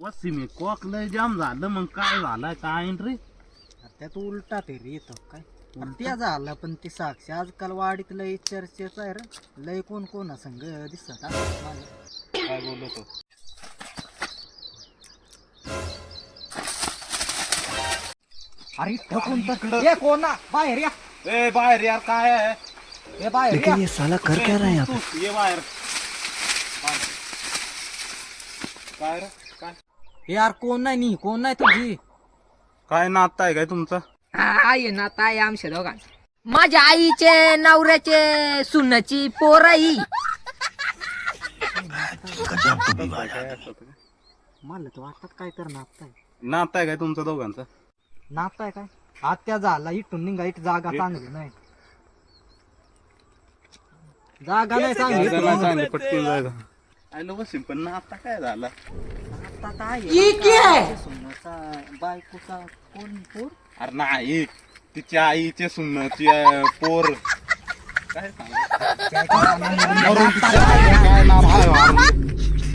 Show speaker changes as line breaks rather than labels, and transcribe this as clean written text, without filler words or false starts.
वसिमी cock लय जाम झालं मग काय झालं काय रे
त्यात उलटा ते रे येतो काय त्या झालं पण ती साक्षी आजकाल वाडीत लय चर्चेच आहे रे लय कोण कोण संग दिसत
काय बोलतो
अरे ठकून तर ये कोणा बाहेर या
ए बाहेर यार काय आहे
ये बाहेर या
ये साला कर क्या रहा है यहाँ पे?
ये बाहेर काय रे काय
यार कोण नाही कोण नाही तुझी
काय नातं आहे काय तुमचं
आहे ना ताई आमच्या दोघांच माझ्या आईचे नवऱ्याचे सुनाची पोराई
मला तर वाटत काय तर नात आहे
नातं आहे काय तुमचं दोघांचं
नात आहे काय आत्या झाला इथून निघा इथं जागा चांगली नाही जागा नाही चांगली
चांगली पटकून जायचं आयलो वसीम पण नातं काय झालं
आता काय
ही क्या है?
सुनाचा बायकोचा कोण पोर
अरे नाही तिच्या आईचे सुन्नाची पोर काय सांग काय नाव आहे